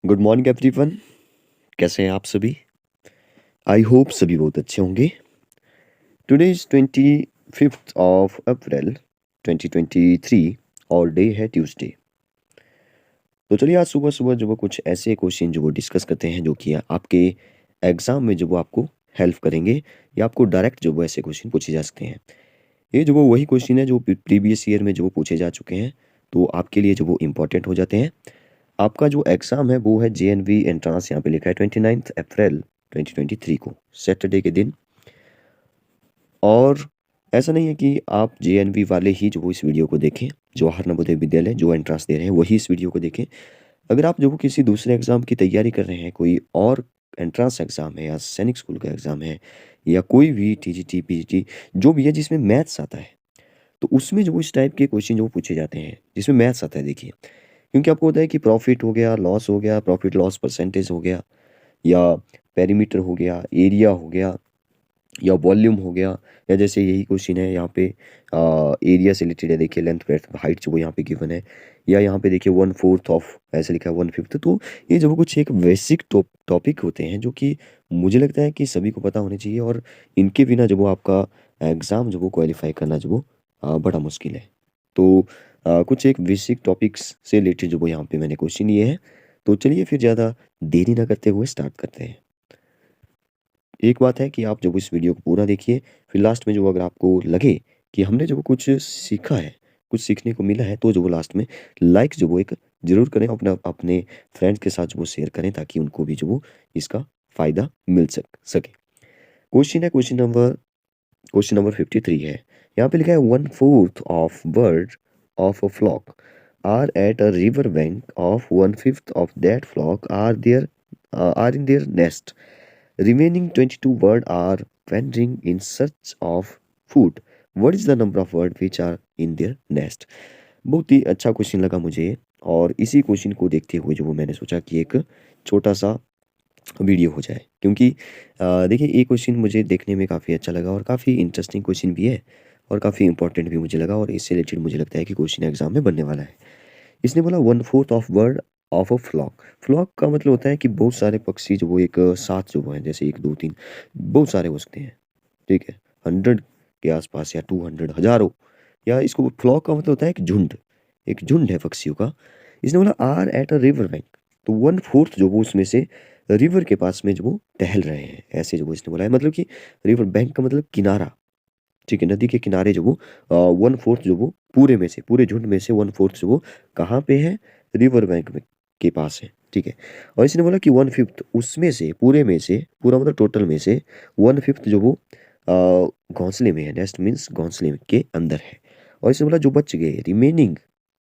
Good morning everyone. कैसे हैं आप सभी? आई होप सभी बहुत अच्छे होंगे। टुडे इज 25 अप्रैल 2023 और डे है ट्यूसडे। तो चलिए आज सुबह सुबह जो वो कुछ ऐसे क्वेश्चन जो वो डिस्कस करते हैं जो कि आपके एग्जाम में जो वो आपको हेल्प करेंगे या आपको डायरेक्ट जो वो ऐसे क्वेश्चन पूछे जा सकते हैं। ये जो वो वही क्वेश्चन है जो प्रीवियस ईयर में जो वो पूछे जा चुके हैं, तो आपके लिए जो वो इम्पोर्टेंट हो जाते हैं। आपका जो एग्ज़ाम है वो है जेएनवी एंट्रांस, यहाँ पे लिखा है 29 अप्रैल 2023 को, सैटरडे के दिन। और ऐसा नहीं है कि आप जेएनवी वाले ही जो वो इस वीडियो को देखें, जवाहर नवोदय विद्यालय जो एंट्रांस दे रहे हैं वही इस वीडियो को देखें। अगर आप जो वो किसी दूसरे एग्ज़ाम की तैयारी कर रहे हैं, कोई और एंट्रांस एग्ज़ाम है या सैनिक स्कूल का एग्ज़ाम है या कोई भी टीजीटी पीजीटी जो भी है जिसमें मैथ्स आता है, तो उसमें जो वो इस टाइप के क्वेश्चन जो वो पूछे जाते हैं जिसमें मैथ्स आता है, देखिए। क्योंकि आपको होता है कि प्रॉफिट हो गया, लॉस हो गया, प्रॉफिट लॉस परसेंटेज हो गया, या पेरीमीटर हो गया, एरिया हो गया, या वॉल्यूम हो गया, या जैसे यही क्वेश्चन है यहाँ पे एरिया से रिलेटेड है। देखिए लेंथ ब्रेड्थ हाइट जो वो यहाँ पे गिवन है, या यहाँ पे देखिए 1/4 ऑफ ऐसे लिखा है 1/5। तो ये जो वो कुछ एक बेसिक टॉपिक होते हैं जो कि मुझे लगता है कि सभी को पता होने चाहिए, और इनके बिना जो वो आपका एग्ज़ाम जो वो क्वालिफाई करना जो वो बड़ा मुश्किल है। तो कुछ एक बेसिक टॉपिक्स से रिलेटेड जो वो यहाँ पे मैंने क्वेश्चन लिए हैं। तो चलिए फिर ज़्यादा देरी ना करते हुए स्टार्ट करते हैं। एक बात है कि आप जब इस वीडियो को पूरा देखिए, फिर लास्ट में जो अगर आपको लगे कि हमने जो कुछ सीखा है, कुछ सीखने को मिला है, तो जो वो लास्ट में लाइक जो वो एक ज़रूर करें, अपना अपने फ्रेंड्स के साथ जो वो शेयर करें ताकि उनको भी जो वो इसका फ़ायदा मिल सके। क्वेश्चन है क्वेश्चन नंबर 53 है। यहाँ पे लिखा है 1/4 of bird of a flock are at a river bank of 1/5 of that flock are in their nest. Remaining 22 birds are wandering in search of food. What is the number of birds which are in their nest? बहुत ही अच्छा question लगा मुझे, और इसी question को देखते हुए जो वो मैंने सोचा कि एक छोटा सा वीडियो हो जाए, क्योंकि देखिए ये क्वेश्चन मुझे देखने में काफ़ी अच्छा लगा और काफ़ी इंटरेस्टिंग क्वेश्चन भी है, और काफ़ी इंपॉर्टेंट भी मुझे लगा, और इससे रिलेटेड मुझे लगता है कि क्वेश्चन एग्जाम में बनने वाला है। इसने बोला 1/4 of bird of a flock. Flock का मतलब होता है कि बहुत सारे पक्षी जो वो एक साथ जो वो हैं, जैसे 1 2 3 बहुत सारे हो सकते हैं, ठीक है? 100 के आसपास या 200 हज़ारों, या इसको फ्लॉक का मतलब होता है एक झुंड है पक्षियों का। इसने बोला are at a river bank, तो 1/4 जो वो उसमें से रिवर के पास में जो वो टहल रहे हैं, ऐसे जो वो इसने बोला है। मतलब कि रिवर बैंक का मतलब किनारा, ठीक है? नदी के किनारे जो वो 1/4 जो वो पूरे झुंड में से 1/4 जो वो कहाँ पे है? रिवर बैंक में के पास है, ठीक है? और इसने बोला कि 1/5 उसमें से, पूरे में से, पूरा मतलब टोटल में से 1/5 जो वो घोंसले में है, नेस्ट मीन्स घोंसले के अंदर है। और इसने बोला जो बच गए, रिमेनिंग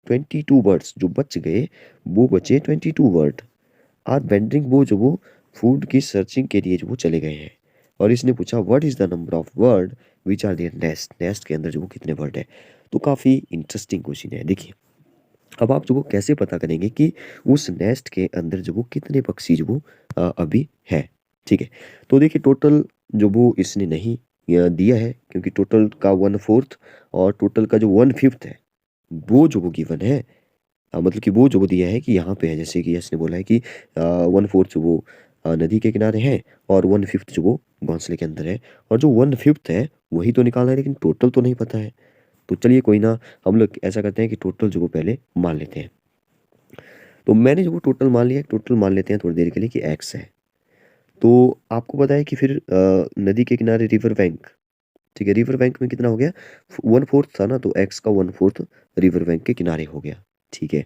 22 बर्ड्स जो बच गए, वो बचे 22 बर्ड आर वेंडरिंग, वो जो वो फूड की सर्चिंग के लिए जो वो चले गए हैं। और इसने पूछा what is the number of bird which are their nest, nest के अंदर जो वो कितने बर्ड है। तो काफ़ी इंटरेस्टिंग क्वेश्चन है। देखिए अब आप जो वो कैसे पता करेंगे कि उस नेस्ट के अंदर जो वो कितने पक्षी जो वो अभी है, ठीक है? तो देखिए टोटल जो वो इसने नहीं दिया है, क्योंकि टोटल का 1/4 और टोटल का जो 1/5 है वो जो वो गिवन है। मतलब कि वो जो दिया है कि यहाँ पे है, जैसे कि यश ने बोला है कि 1/4 जो वो नदी के किनारे है, और 1/5 जो वो घोंसले के अंदर है, और जो 1/5 है वही तो निकालना है, लेकिन टोटल तो नहीं पता है। तो चलिए कोई ना, हम लोग ऐसा करते हैं कि टोटल जो वो पहले मान लेते हैं। तो मैंने जो वो टोटल मान लिया, टोटल मान लेते हैं थोड़ी देर के लिए कि एक्स है। तो आपको पता है कि फिर नदी के किनारे रिवर बैंक, ठीक है? रिवर बैंक में कितना हो गया? 1/4 था ना, तो एक्स का 1/4 रिवर बैंक के किनारे हो गया, ठीक है?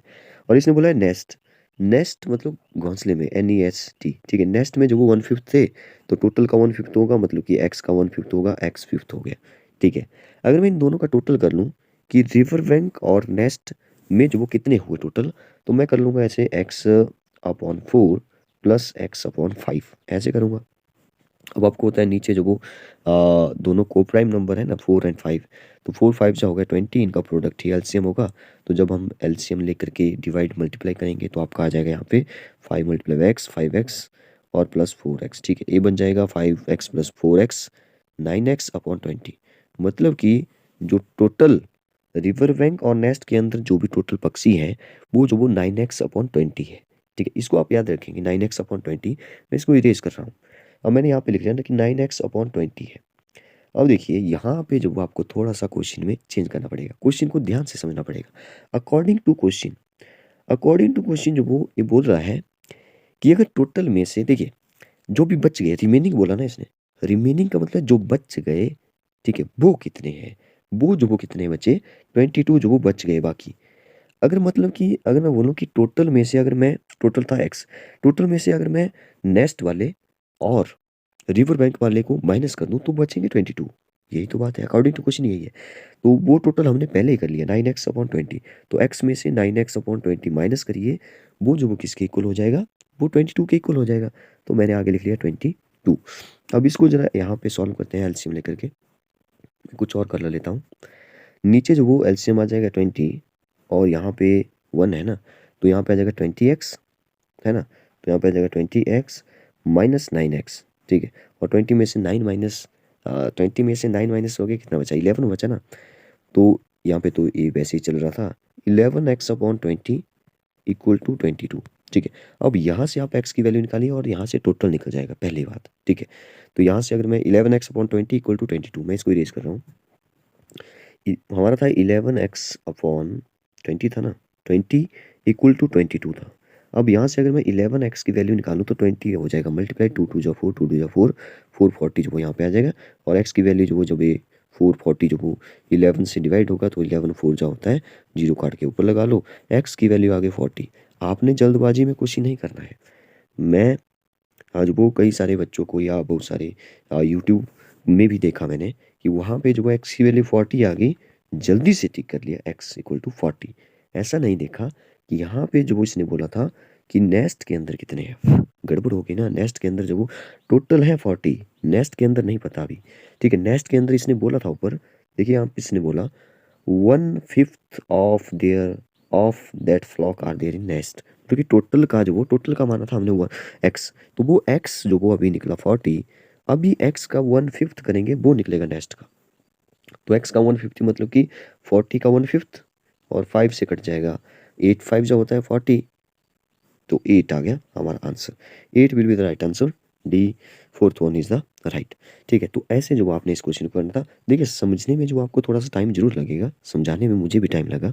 और इसने बोला है नेस्ट, नेस्ट मतलब घोंसले में, NEST, ठीक है? नेस्ट में जो वो 1/5 थे, तो टोटल का 1/5 होगा, मतलब कि एक्स का 1/5 होगा, एक्स फिफ्थ हो गया, ठीक है? अगर मैं इन दोनों का टोटल कर लूँ कि रिवर बैंक और नेस्ट में जो वो कितने हुए टोटल, तो मैं कर लूँगा ऐसे x/4 प्लस x/5 ऐसे करूँगा। अब आपको होता है नीचे जो वो दोनों को प्राइम नंबर है ना, 4 एंड 5, तो 4 5 जो होगा 20, इनका प्रोडक्ट ही एलसीएम होगा। तो जब हम एलसीएम लेकर के डिवाइड मल्टीप्लाई करेंगे तो आपका आ जाएगा यहाँ पे 5 × x 5x और प्लस 4x, ठीक है? ये बन जाएगा 5x प्लस 4x 9x/20। मतलब कि जो टोटल रिवर बैंक और नेस्ट के अंदर जो भी टोटल पक्षी हैं वो जो वो 9x/20 है। ठीक है, इसको आप याद रखेंगे 9x/20। मैं इसको इरेज कर रहा हूँ। अब मैंने यहाँ पे लिख लिया ना कि 9x/20 है। अब देखिए यहाँ पे जो आपको थोड़ा सा क्वेश्चन में चेंज करना पड़ेगा, क्वेश्चन को ध्यान से समझना पड़ेगा। अकॉर्डिंग टू क्वेश्चन जो वो ये बोल रहा है कि अगर टोटल में से देखिए जो भी बच गए, रिमेनिंग बोला ना इसने, रिमेनिंग का मतलब जो बच गए, ठीक है, वो कितने हैं, वो जो वो कितने बचे, 22 जो वो बच गए बाकी। अगर मतलब कि अगर मैं बोलूँ कि टोटल में से अगर मैं, टोटल था x, टोटल में से अगर मैं नेस्ट वाले और रिवर बैंक वाले को माइनस कर दूं तो बचेंगे 22। यही तो बात है, अकॉर्डिंग टू क्वेश्चन यही है। तो वो टोटल हमने पहले ही कर लिया 9x/20। तो x में से 9x/20 माइनस करिए, वो जो वो किसके इक्वल हो जाएगा, वो 22 के इक्वल हो जाएगा। तो मैंने आगे लिख लिया 22। अब इसको जरा यहाँ पे सॉल्व करते हैं एलसीएम लेकर के। मैं कुछ और कर लेता हूँ। नीचे जो वो एलसीएम आ जाएगा 20 और यहाँ पे 1 है ना, तो यहाँ पे आ जाएगा 20x, है ना, तो यहाँ पे आ जाएगा 20x माइनस 9x। ठीक है, और 20 में से 9 माइनस 20 में से 9 माइनस हो गया, कितना बचा, 11 बचा ना। तो यहाँ पे तो ये वैसे ही चल रहा था, 11x/20 इक्वल टू 22। ठीक है, अब यहाँ से आप x की वैल्यू निकालिए और यहाँ से टोटल निकल जाएगा, पहली बात। ठीक है, तो यहाँ से अगर मैं 11x/20 इक्वल टू 22, मैं इसको इरेज कर रहा हूँ। हमारा था 11x/20 था ना, 20 इक्वल टू 22 था। अब यहाँ से अगर मैं 11x की वैल्यू निकालूँ तो 20 हो जाएगा मल्टीप्लाई, 2 2 जा 4, 2 2 जा 4, 440 जो वो यहाँ पे आ जाएगा। और x की वैल्यू जो वो जब ये 440 जो वो 11 से डिवाइड होगा तो 11 4 जा होता है, जीरो काट के ऊपर लगा लो, x की वैल्यू आगे 40। आपने जल्दबाजी में कुछ ही नहीं करना है। मैं आज वो कई सारे बच्चों को या बहुत सारे यूट्यूब में भी देखा मैंने कि वहाँ पे जो एक्स की वैल्यू 40 आ गई, जल्दी से टिक कर लिया एक्स इक्वल टू 40। ऐसा नहीं देखा कि यहाँ पे जो वो इसने बोला था कि नेस्ट के अंदर कितने हैं, गड़बड़ हो गई ना। नेस्ट के अंदर जो वो टोटल है 40, नेस्ट के अंदर नहीं पता अभी। ठीक है, नेस्ट के अंदर इसने बोला था ऊपर, देखिए यहाँ पे इसने बोला 1/5 of that flock are there in nest, क्योंकि टोटल का जो वो टोटल का माना था हमने वो एक्स, तो वो एक्स जो वो अभी निकला 40, अभी एक्स का 1/5 करेंगे वो निकलेगा नेक्स्ट का। तो एक्स का 1/5 मतलब कि 40 का 1/5 और 5 से कट जाएगा, 8 5 जो होता है 40, तो 8 आ गया हमारा answer. 8 will be the right answer, D, fourth one is the right. ठीक है, तो ऐसे जो आपने इस क्वेश्चन को करना था। देखिए समझने में जो आपको थोड़ा सा टाइम जरूर लगेगा, समझाने में मुझे भी टाइम लगा,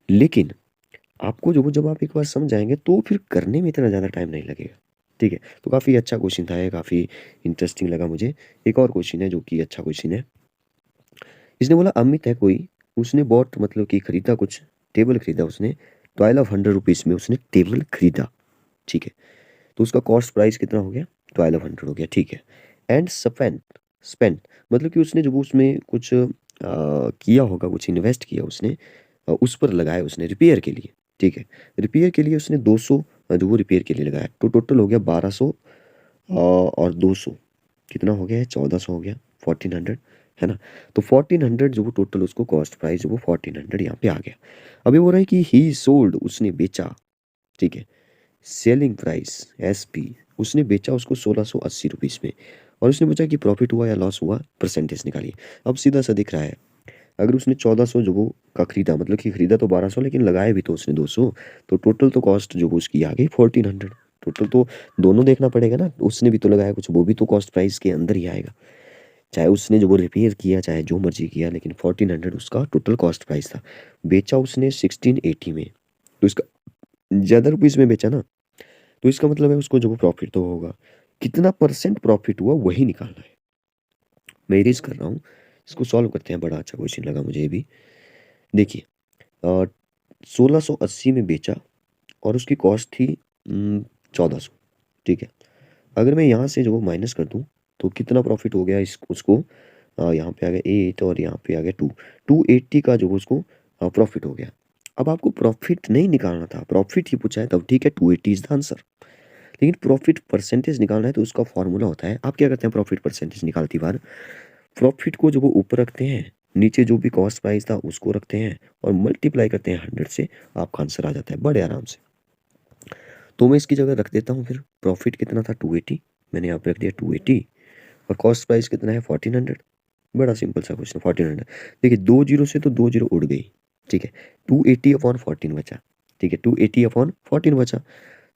लेकिन आपको जो वो जब आप एक बार समझ जाएंगे तो फिर करने में इतना ज़्यादा टाइम नहीं लगेगा। ठीक है, तो काफ़ी अच्छा क्वेश्चन था ये, काफ़ी इंटरेस्टिंग लगा मुझे। एक और क्वेश्चन है जो कि अच्छा क्वेश्चन है। इसने बोला अमित है कोई, उसने बॉट मतलब कि खरीदा, कुछ टेबल खरीदा उसने, 1200 रुपीज़ में उसने टेबल खरीदा। ठीक है, तो उसका कॉस्ट प्राइस कितना हो गया, 1200 हो गया। ठीक है, एंड स्पेंट, स्पेंट मतलब कि उसने जो वो उसमें कुछ किया होगा, कुछ इन्वेस्ट किया उसने, उस पर लगाया उसने रिपेयर के लिए। ठीक है, रिपेयर के लिए उसने 200 जो वो रिपेयर के लिए लगाया, तो टोटल हो गया 1200 और 200 कितना हो गया है, 1400 हो गया, 1400, है ना। तो 1400 जो वो टोटल उसको कॉस्ट प्राइस वो 1400 यहाँ पे आ गया। अभी बोल रहा है कि ही सोल्ड, उसने बेचा। ठीक है, सेलिंग प्राइस एसपी, उसने बेचा उसको 1680 रुपीज़ में, और उसने पूछा कि प्रॉफिट हुआ या लॉस हुआ, परसेंटेज निकालिए। अब सीधा सा दिख रहा है, अगर उसने 1400 जो वो का खरीदा, मतलब कि खरीदा तो 1200 लेकिन लगाया भी तो उसने 200, तो टोटल तो कॉस्ट जो वो उसकी आ गई 1400। टोटल तो दोनों देखना पड़ेगा ना, उसने भी तो लगाया कुछ, वो भी तो कॉस्ट प्राइस के अंदर ही आएगा, चाहे उसने जो वो रिपेयर किया चाहे जो मर्जी किया, लेकिन 1400 उसका टोटल कॉस्ट प्राइस था। बेचा उसने 1680 में, तो इसका ज़्यादा रुपीज़ में बेचा ना, तो इसका मतलब है उसको जो वो प्रॉफिट तो होगा, कितना परसेंट प्रॉफिट हुआ वही निकालना है। मैं इरेज कर रहा हूँ, इसको सॉल्व करते हैं, बड़ा अच्छा क्वेश्चन लगा मुझे ये भी। देखिए 1680 में बेचा और उसकी कॉस्ट थी 1400। ठीक है, अगर मैं यहाँ से जो वो माइनस कर दूँ तो कितना प्रॉफिट हो गया इस उसको, यहाँ पे आ गया 8 और यहाँ पे आ गया 2, 280 का जो वो उसको प्रॉफिट हो गया। अब आपको प्रॉफिट नहीं निकालना था, प्रॉफिट ही पूछा है तब ठीक है, 280 इज द आंसर, लेकिन प्रॉफिट परसेंटेज निकालना है तो उसका फॉर्मूला होता है, आप क्या करते हैं प्रॉफिट परसेंटेज निकालती बार, प्रॉफिट को जो वो ऊपर रखते हैं, नीचे जो भी कॉस्ट प्राइस था उसको रखते हैं और मल्टीप्लाई करते हैं 100 से, आपका आंसर आ जाता है बड़े आराम से। तो मैं इसकी जगह रख देता हूँ फिर, प्रॉफिट कितना था 280, मैंने यहाँ पे रख दिया 280, और कॉस्ट प्राइस कितना है 1400। बड़ा सिंपल सा क्वेश्चन, 1400। देखिए 2 जीरो से तो 2 जीरो उड़ गई। ठीक है, 280/14 बचा। ठीक है, 280/14 बचा,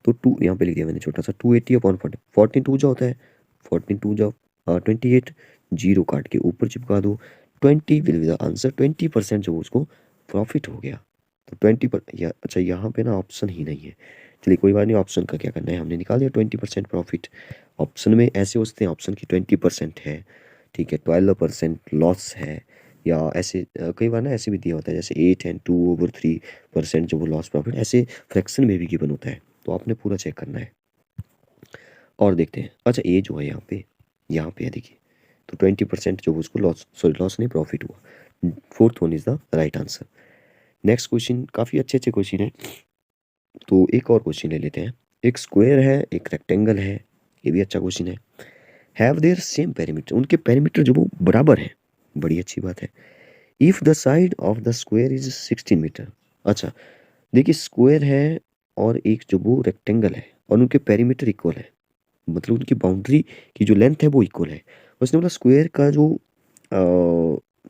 तो 2 यहाँ पे लिख दिया मैंने छोटा सा 280 अपॉन 40, 14 2 जा होता है, 14 2 जा 28, जीरो काट के ऊपर चिपका दो, 20 विल बी द आंसर। 20% जो उसको प्रॉफिट हो गया। तो 20 पर अच्छा यहाँ पे ना ऑप्शन ही नहीं है। चलिए कोई बात नहीं, ऑप्शन का क्या करना है, हमने निकाल दिया 20% प्रॉफिट। ऑप्शन में ऐसे हो सकते हैं ऑप्शन की 20% है, ठीक है, 12% लॉस है, या ऐसे कई बार ना ऐसे भी दिया होता है जैसे 8 एंड 2/3% जो वो लॉस प्रॉफिट ऐसे फ्रैक्शन में भी गिवन होता है। तो आपने पूरा चेक करना है और देखते हैं। अच्छा ये जो है यहाँ पे है देखिए, तो 20% जो उसको लॉस, सॉरी लॉस नहीं प्रॉफिट हुआ। Fourth one is the right answer. Next question, काफ़ी अच्छे अच्छे क्वेश्चन है, तो एक और क्वेश्चन ले लेते हैं। एक स्क्वायर है, एक रेक्टेंगल है, ये भी अच्छा क्वेश्चन है। हैव देयर सेम पेरीमीटर, उनके पेरीमीटर जो वो बराबर है, बड़ी अच्छी बात है। If the side of the square is 16 metre. अच्छा देखिए स्क्वायर है और एक जो वो रेक्टेंगल है और उनके पेरीमीटर इक्वल है, मतलब उनकी बाउंड्री की जो लेंथ है वो इक्वल है। उसने बोला स्क्वायर का जो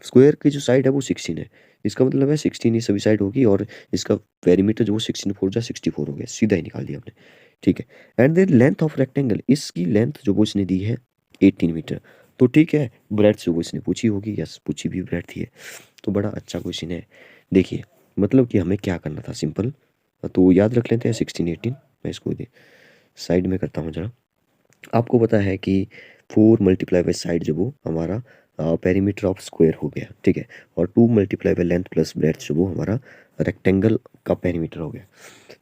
स्क्वायर की जो साइड है वो 16 है, इसका मतलब है 16 ही सभी साइड होगी, और इसका पेरीमीटर जो वो 16 4 जा 64 हो गया, सीधा ही निकाल दिया हमने, ठीक है। And then length of rectangle, इसकी लेंथ जो वो इसने दी है 18 मीटर। तो ठीक है, ब्रेड्थ जो वो इसने पूछी होगी, यस पूछी भी ब्रेड्थ ही है। तो बड़ा अच्छा क्वेश्चन है। देखिए मतलब कि हमें क्या करना था, सिंपल, तो याद रख लेते हैं 16 18। मैं इसको साइड में करता हूँ जरा। आपको पता है कि 4 मल्टीप्लाई बाई साइड जो वो हमारा पेरीमीटर ऑफ स्क्वायर हो गया, ठीक है, और 2 multiply by length plus breadth जो वो हमारा रेक्टेंगल का पेरीमीटर हो गया।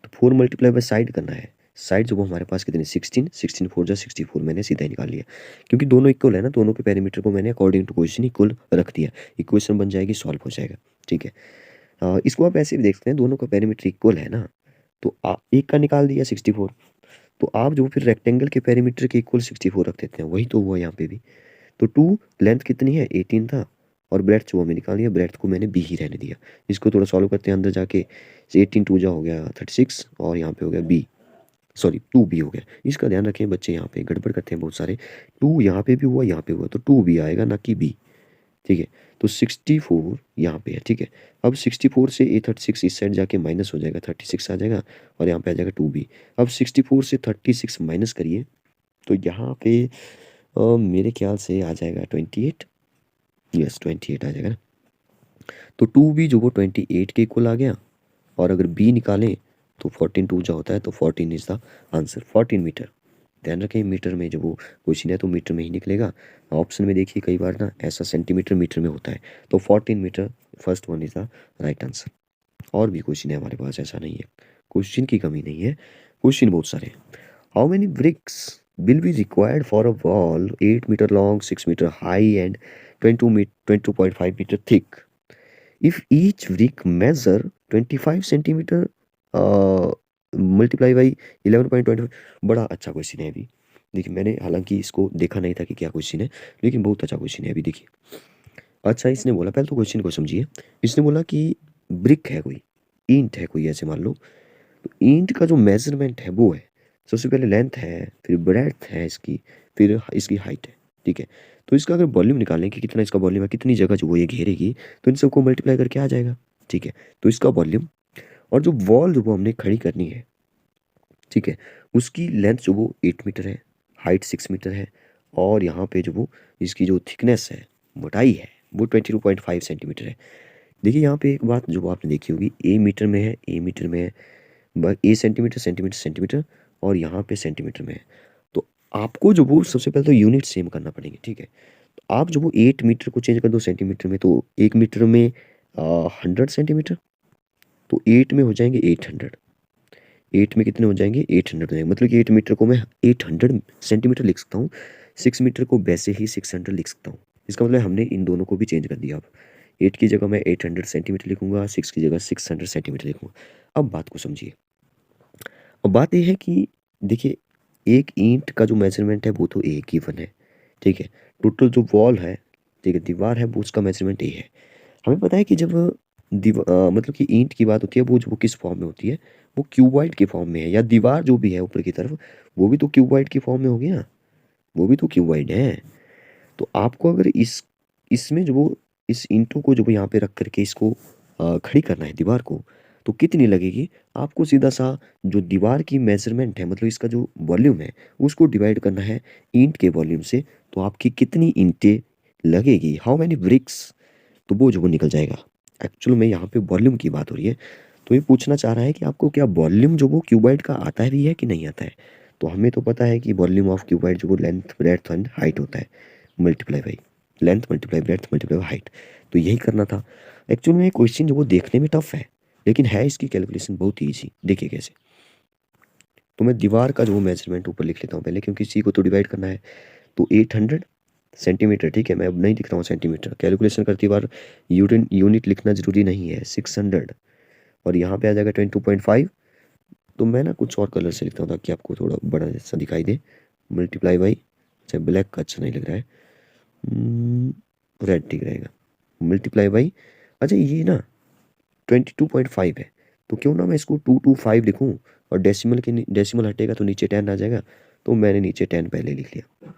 तो 4 मल्टीप्लाई बाई साइड करना है। साइड जो वो हमारे पास कितनी 16, 16 4 जा 64, मैंने सीधा ही निकाल लिया, क्योंकि दोनों इक्वल है ना, दोनों के पेरीमीटर को मैंने अकॉर्डिंग टू क्वेश्चन इक्वल रख दिया। इक्वेशन बन जाएगी, सॉल्व हो जाएगा, ठीक है। इसको आप ऐसे भी देख सकते हैं, दोनों का पेरीमीटर इक्वल है ना, तो एक का निकाल दिया 64, तो आप जो फिर रेक्टेंगल के पेरीमीटर के इक्वल 64 रख देते हैं, वही तो हुआ यहाँ पे भी। तो 2 लेंथ कितनी है 18 था, और ब्रेड्थ जो हमें निकाल दिया, ब्रेड्थ को मैंने बी ही रहने दिया। इसको थोड़ा सॉल्व करते हैं अंदर जाके, 18 2 जा हो गया 36, और यहाँ पे हो गया बी, सॉरी 2 बी हो गया। इसका ध्यान रखें बच्चे, यहाँ पे गड़बड़ करते हैं बहुत सारे, 2 यहाँ पे भी हुआ यहाँ पे हुआ, तो 2 बी आएगा ना कि बी, ठीक है। तो 64 यहाँ पे है, ठीक है। अब 64 से ए 36 इस साइड जाके माइनस हो जाएगा, 36 आ जाएगा, और यहाँ पे आ जाएगा 2b। अब 64 से 36 माइनस करिए, तो यहाँ पे मेरे ख्याल से आ जाएगा 28, यस 28 आ जाएगा ना। तो 2b जो वो 28 के इक्वल आ गया, और अगर b निकालें तो 14 2 जो होता है, तो 14 इज द आंसर, 14 मीटर। ध्यान रखें मीटर में जब वो क्वेश्चन है तो मीटर में ही निकलेगा। ऑप्शन में देखिए कई बार ना ऐसा सेंटीमीटर मीटर में होता है, तो 14 metre first one is the right answer. और भी क्वेश्चन है हमारे पास, ऐसा नहीं है, क्वेश्चन की कमी नहीं है, क्वेश्चन बहुत सारे। How many bricks will be required for a wall 8 metre long, 6 metre high and 22.5 metre thick, if each brick measure 25 centimetre multiply by 11.25। बड़ा अच्छा क्वेश्चन है अभी, देखिए मैंने हालांकि इसको देखा नहीं था कि क्या क्वेश्चन है, लेकिन बहुत अच्छा क्वेश्चन है अभी देखिए। अच्छा इसने बोला, पहले तो क्वेश्चन को समझिए। इसने बोला कि ब्रिक है कोई, ईंट है कोई, ऐसे मान लो, तो ईंट का जो मेजरमेंट है वो है, सबसे पहले लेंथ है, फिर ब्रेड्थ है इसकी, फिर इसकी हाइट है, ठीक है। तो इसका अगर वॉल्यूम निकालें कि कितना इसका वॉल्यूम है, कितनी जगह जो वो ये घेरेगी, तो इन सबको मल्टीप्लाई करके आ जाएगा, ठीक है। तो इसका वॉल्यूम, और जो वॉल जो वो हमने खड़ी करनी है, ठीक है, उसकी लेंथ जो वो 8 मीटर है, हाइट 6 मीटर है, और यहाँ पे जो वो इसकी जो थिकनेस है, मोटाई है, वो 22.5 सेंटीमीटर है। देखिए यहाँ पे एक बात जो वो आपने देखी होगी, ए मीटर में है, ए मीटर में है, ए सेंटीमीटर सेंटीमीटर सेंटीमीटर, और यहाँ पे सेंटीमीटर में है। तो आपको जो वो सबसे पहले तो यूनिट सेम करना पड़ेंगे, ठीक है। तो आप जो वो 8 मीटर को चेंज कर दो सेंटीमीटर में, तो 1 मीटर में 100 सेंटीमीटर, तो 8 में हो जाएंगे 800, 8 में कितने हो जाएंगे 800 हो जाएंगे, मतलब कि 8 मीटर को मैं 800 सेंटीमीटर लिख सकता हूँ, 6 मीटर को वैसे ही 600 लिख सकता हूँ। इसका मतलब हमने इन दोनों को भी चेंज कर दिया। अब 8 की जगह मैं 800 सेंटीमीटर लिखूंगा, 6 की जगह 600 सेंटीमीटर लिखूंगा। अब बात को समझिए। अब बात यह है कि देखिए एक ईंट का जो मेजरमेंट है वो तो ए गिवन है, ठीक है। टोटल जो वॉल है, ठीक है, दीवार है, वो उसका मेजरमेंट ए है। हमें पता है कि जब मतलब कि ईंट की बात होती है, वो किस फॉर्म में होती है, वो क्यूबॉइड के फॉर्म में है, या दीवार जो भी है ऊपर की तरफ, वो भी तो क्यूबॉइड की फॉर्म में होगी ना, वो भी तो क्यूबॉइड है। तो आपको अगर इसमें जो वो इस ईंटों को जो वो यहाँ पे रख करके इसको खड़ी करना है दीवार को, तो कितनी लगेगी, आपको सीधा सा जो दीवार की मेजरमेंट है, मतलब इसका जो वॉल्यूम है, उसको डिवाइड करना है ईंट के वॉल्यूम से। तो आपकी कितनी ईंटें लगेगी, हाउ मैनी ब्रिक्स, तो वो जो वो निकल जाएगा। एक्चुअल में यहाँ पे वॉल्यूम की बात हो रही है। तो ये पूछना चाह रहा है कि आपको क्या वॉल्यूम जो वो क्यूबॉइड का आता है भी है कि नहीं आता है। तो हमें तो पता है कि वॉल्यूम ऑफ क्यूबॉइड जो वो लेंथ ब्रेड्थ एंड हाइट होता है, multiply by length multiply breadth multiply height. तो यही करना था। एक्चुअल में ये क्वेश्चन जो वो देखने में टफ है, लेकिन है इसकी कैलकुलेशन बहुत ईजी। देखिए कैसे। तो मैं दीवार का जो वो मेजरमेंट ऊपर लिख लेता हूँ पहले, क्योंकि सी को तो डिवाइड करना है। तो 800 सेंटीमीटर, ठीक है, मैं अब नहीं लिख रहा हूँ सेंटीमीटर। कैलकुलेशन करती बार यूनिट लिखना जरूरी नहीं है। 600, और यहाँ पे आ जाएगा 22.5। तो मैं ना कुछ और कलर से लिखता हूँ ताकि आपको थोड़ा बड़ा जैसा दिखाई दे। मल्टीप्लाई बाई, अच्छा ब्लैक का अच्छा नहीं लग रहा है, रेड ठीक रहेगा। मल्टीप्लाई बाई, अच्छा ये ना 22.5 है, तो क्यों ना मैं इसको 225 लिखूँ, और डेसिमल के डेसिमल हटेगा तो नीचे 10 आ जाएगा। तो मैंने नीचे 10 पहले लिख लिया,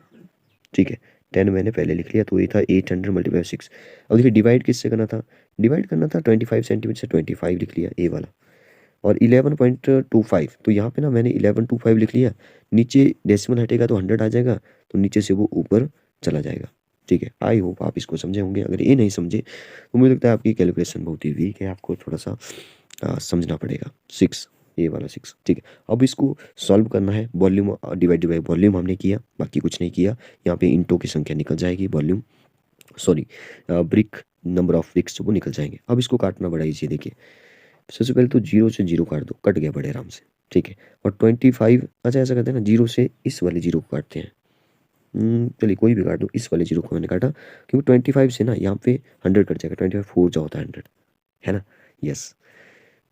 ठीक है। 10 मैंने पहले लिख लिया, तो ये था 800 मल्टीप्लाई 6। अब देखिए डिवाइड किससे करना था, डिवाइड करना था 25 सेंटीमीटर से, 25 लिख लिया ए वाला। और 11.25, तो यहाँ पे ना मैंने 1125 लिख लिया। नीचे डेसिमल हटेगा तो 100 आ जाएगा, तो नीचे से वो ऊपर चला जाएगा, ठीक है। आई होप आप इसको समझे होंगे। अगर ये नहीं समझे तो मुझे लगता है आपकी कैलकुलेशन बहुत ही वीक है, आपको थोड़ा सा समझना पड़ेगा। 6, ये वाला 6, ठीक है। अब इसको सॉल्व करना है। वॉल्यूम डिवाइड बाई वॉल्यूम हमने किया, बाकी कुछ नहीं किया। यहाँ पे इंटों की संख्या निकल जाएगी, volume sorry brick, number of BRICS जो वो निकल जाएंगे। अब इसको काटना बड़ा ईजी है। देखिए सबसे पहले तो जीरो से जीरो काट दो, कट गया बड़े आराम से, ठीक है। और 25, अच्छा ऐसा करते हैं ना, जीरो से इस वाले जीरो को काटते हैं। चलिए कोई भी काट दो, इस वाले जीरो को मैंने काटा, क्योंकि 25 से ना यहाँ पे 100 कट जाएगा। 25 4 जो होता है 100, है ना। यस।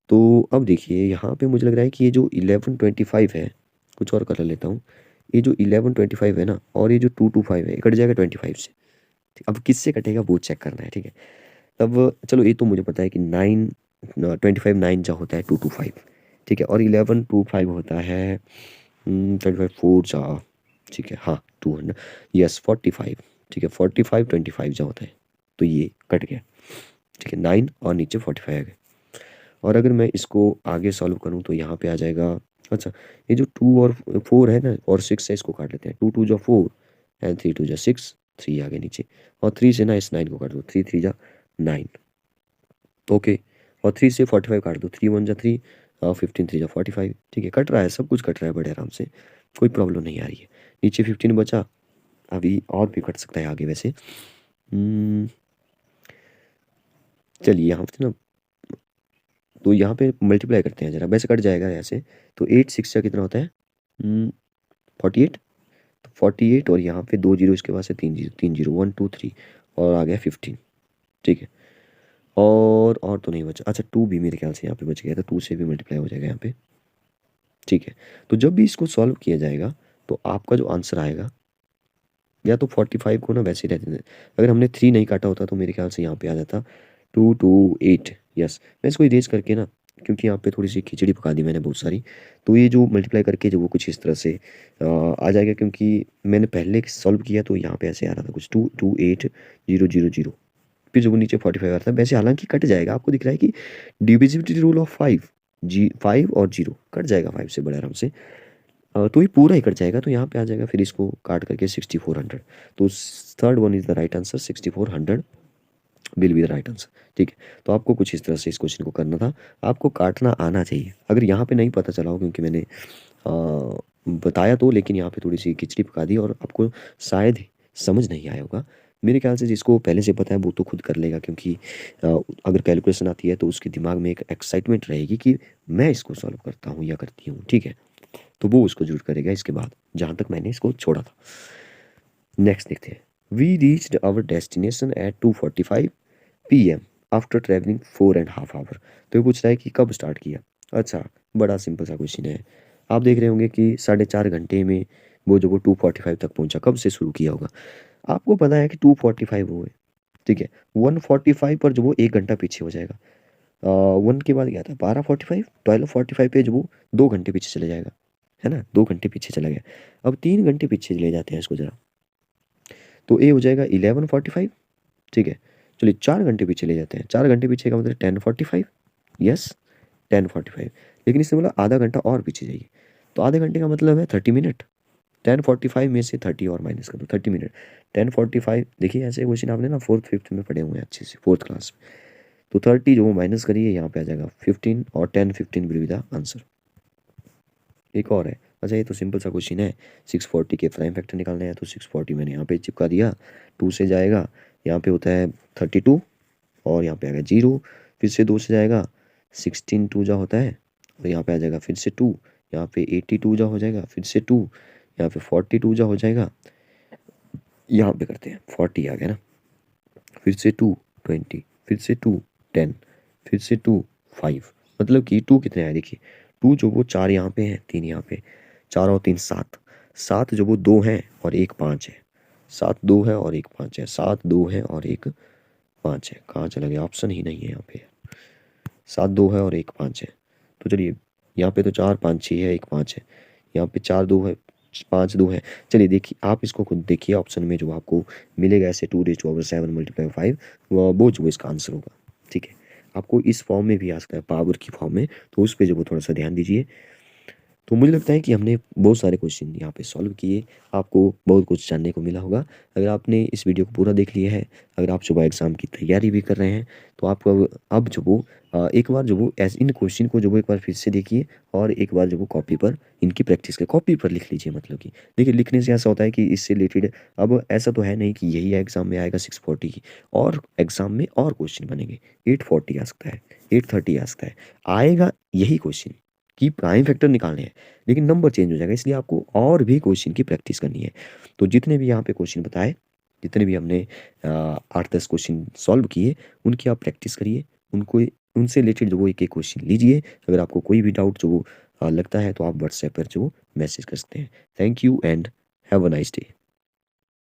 तो अब देखिए यहाँ पे मुझे लग रहा है कि ये जो 1125 है, कुछ और कलर लेता हूँ। ये जो 1125 है ना, और ये जो 225 है, ये कट जाएगा 25 से। अब किससे कटेगा वो चेक करना है, ठीक है। तब चलो ये तो मुझे पता है कि 25 9 जा होता है 225, ठीक है। और 1125 होता है 25 4 जा, ठीक है, हाँ 200, यस 45, ठीक है। 45 25 जा होता है, तो ये कट गया, ठीक है। 9 और नीचे 45 आ गए। और अगर मैं इसको आगे सॉल्व करूँ तो यहाँ पे आ जाएगा, अच्छा ये जो 2 और 4 है ना, और 6 है, इसको काट लेते हैं। 2 2 जा 4 एंड 3 2 जा 6, 3 आ गए नीचे। और 3 से ना इस 9 को काट दो, 3 3 जा 9, ओके। और 3 से 45 काट दो, 3 1 जा 3, 15 3 जा 45, ठीक है। कट रहा है, सब कुछ कट रहा है बड़े आराम से, कोई प्रॉब्लम नहीं आ रही है। नीचे 15 बचा, अभी और भी कट सकता है आगे वैसे। चलिए यहाँ पे ना, तो यहाँ पे मल्टीप्लाई करते हैं जरा, वैसे कट जाएगा ऐसे। तो 8 6 का कितना होता है, 48। तो 48, और यहाँ पे 2 जीरो, इसके बाद से 3 जीरो, 3 जीरो 1 2 3, और आ गया 15, ठीक है। और तो नहीं बचा, अच्छा 2 भी मेरे ख्याल से यहाँ पे बच गया, तो 2 से भी मल्टीप्लाई हो जाएगा यहाँ पे, ठीक है। तो जब भी इसको सॉल्व किया जाएगा तो आपका जो आंसर आएगा, या तो 45 को ना वैसे ही रहते थे, अगर हमने 3 नहीं काटा होता तो मेरे ख्याल से यहाँ पे आ जाता 228। यस, मैं इसको इरेज करके ना, क्योंकि यहाँ पे थोड़ी सी खिचड़ी पका दी मैंने बहुत सारी, तो ये जो मल्टीप्लाई करके जो वो कुछ इस तरह से आ जाएगा, क्योंकि मैंने पहले सॉल्व किया तो यहाँ पे ऐसे आ रहा था कुछ 228 0 0 0, फिर जो वो नीचे 45 आ रहा था वैसे, हालांकि कट जाएगा। आपको दिख रहा है कि डिविजिबिलिटी रूल ऑफ 5, 5 और 0 कट जाएगा 5 से बड़े आराम से। तो ये पूरा ही कट जाएगा, तो यहाँ पे आ जाएगा फिर इसको काट करके 6400। तो third one is the right answer, 6400 will be the right answer, ठीक है। तो आपको कुछ इस तरह से इस क्वेश्चन को करना था, आपको काटना आना चाहिए। अगर यहाँ पे नहीं पता चला हो, क्योंकि मैंने बताया तो, लेकिन यहाँ पे थोड़ी सी खिचड़ी पका दी और आपको शायद ही समझ नहीं आया होगा। मेरे ख्याल से जिसको पहले से पता है वो तो खुद कर लेगा, क्योंकि अगर कैलकुलेशन आती है तो उसके दिमाग में एक एक्साइटमेंट रहेगी कि मैं इसको सॉल्व करता हूँ या करती हूँ, ठीक है। तो वो उसको जरूर करेगा इसके बाद, जहाँ तक मैंने इसको छोड़ा था। नेक्स्ट देखते हैं। We reached our destination at 2:45 PM after travelling 4.5 hour. तो ये पूछ रहा है कि कब स्टार्ट किया। अच्छा, बड़ा सिंपल सा क्वेश्चन है। आप देख रहे होंगे कि 4.5 घंटे में वो जो वो 2:45 तक पहुंचा, कब से शुरू किया होगा। आपको पता है कि 2:45 हुए, ठीक है। 1:45 पर जो वो 1 घंटा पीछे हो जाएगा। 1 के बाद क्या था, 12:45, 12:45 पे जो वो 2 घंटे पीछे चले जाएगा, है ना। 2 घंटे पीछे चला गया। अब 3 घंटे पीछे ले जाते हैं इसको जरा, तो ए हो जाएगा 11:45, ठीक है। चलिए 4 घंटे पीछे ले जाते हैं, 4 घंटे पीछे का मतलब 10:45, यस। 10:45, लेकिन इसने बोला आधा घंटा और पीछे जाइए, तो आधे घंटे का मतलब है 30 मिनट। 10:45 में से 30 और माइनस कर दो, 30 मिनट। 10:45 देखिए, ऐसे क्वेश्चन आपने ना फोर्थ फिफ्थ में पढ़े हुए हैं अच्छे से, फोर्थ क्लास में। तो 30 जो वो माइनस करिए, यहाँ पे आ जाएगा 15, और 10:15 विल बी द आंसर। एक और है, अच्छा ये तो सिंपल सा क्वेश्चन है। 640 के प्राइम फैक्टर निकालना है, तो 640 मैंने यहाँ पे चिपका दिया, 2 से जाएगा, यहाँ पे होता है 32, और यहाँ पे आएगा 0, फिर से 2 से जाएगा, 16 2 जा होता है, और यहाँ पे आ जाएगा फिर से 2, यहाँ पे 82 जा हो जाएगा, फिर से 2, यहाँ पे 42 जा हो जाएगा, यहाँ पे करते हैं 40 आ गया ना, फिर से 2 20, फिर से 2 10, फिर से 2 5, मतलब कि 2 कितने आए देखिए, 2 जो वो 4 यहाँ पे हैं, 3 यहाँ पे, 4 और 3 7, 7 जो वो 2 हैं और 1 5 है, 7 2 है और 1 5 है, 7 2 है और 1 5 है, कहाँ चला गया, ऑप्शन ही नहीं है यहाँ पे, 7 2 है और 1 5 है। तो चलिए, यहाँ पे तो 4 5 6 है, 1 5 है, यहाँ पे 4 2 है, 5 2 है। चलिए देखिए, आप इसको खुद देखिए, ऑप्शन में जो आपको मिलेगा ऐसे 2⁻7 × 5, वो जो इसका आंसर होगा। ठीक है, आपको इस फॉर्म में भी आ सकता है, पावर की फॉर्म में, तो उस पर जो वो थोड़ा सा ध्यान दीजिए। तो मुझे लगता है कि हमने बहुत सारे क्वेश्चन यहाँ पे सॉल्व किए, आपको बहुत कुछ जानने को मिला होगा। अगर आपने इस वीडियो को पूरा देख लिया है, अगर आप सुबह एग्ज़ाम की तैयारी भी कर रहे हैं, तो आपको अब जो वो एक बार जो वो इन क्वेश्चन को जो वो एक बार फिर से देखिए, और एक बार जो वो कॉपी पर इनकी प्रैक्टिस कर कॉपी पर लिख लीजिए। मतलब कि देखिए, लिखने से ऐसा होता है कि इससे रिलेटेड, अब ऐसा तो है नहीं कि यही एग्ज़ाम में आएगा 640 की, और एग्ज़ाम में और क्वेश्चन बनेंगे, 840 आ सकता है, 830 आ सकता है, आएगा यही क्वेश्चन कि प्राइम फैक्टर निकालने हैं, लेकिन नंबर चेंज हो जाएगा, इसलिए आपको और भी क्वेश्चन की प्रैक्टिस करनी है। तो जितने भी यहाँ पे क्वेश्चन बताए, जितने भी हमने 8-10 क्वेश्चन सॉल्व किए, उनकी आप प्रैक्टिस करिए, उनको उनसे रिलेटेड जो वो एक एक क्वेश्चन लीजिए। अगर आपको कोई भी डाउट जो वो लगता है, तो आप व्हाट्सएप पर जो मैसेज कर सकते हैं। Thank you and have a nice day.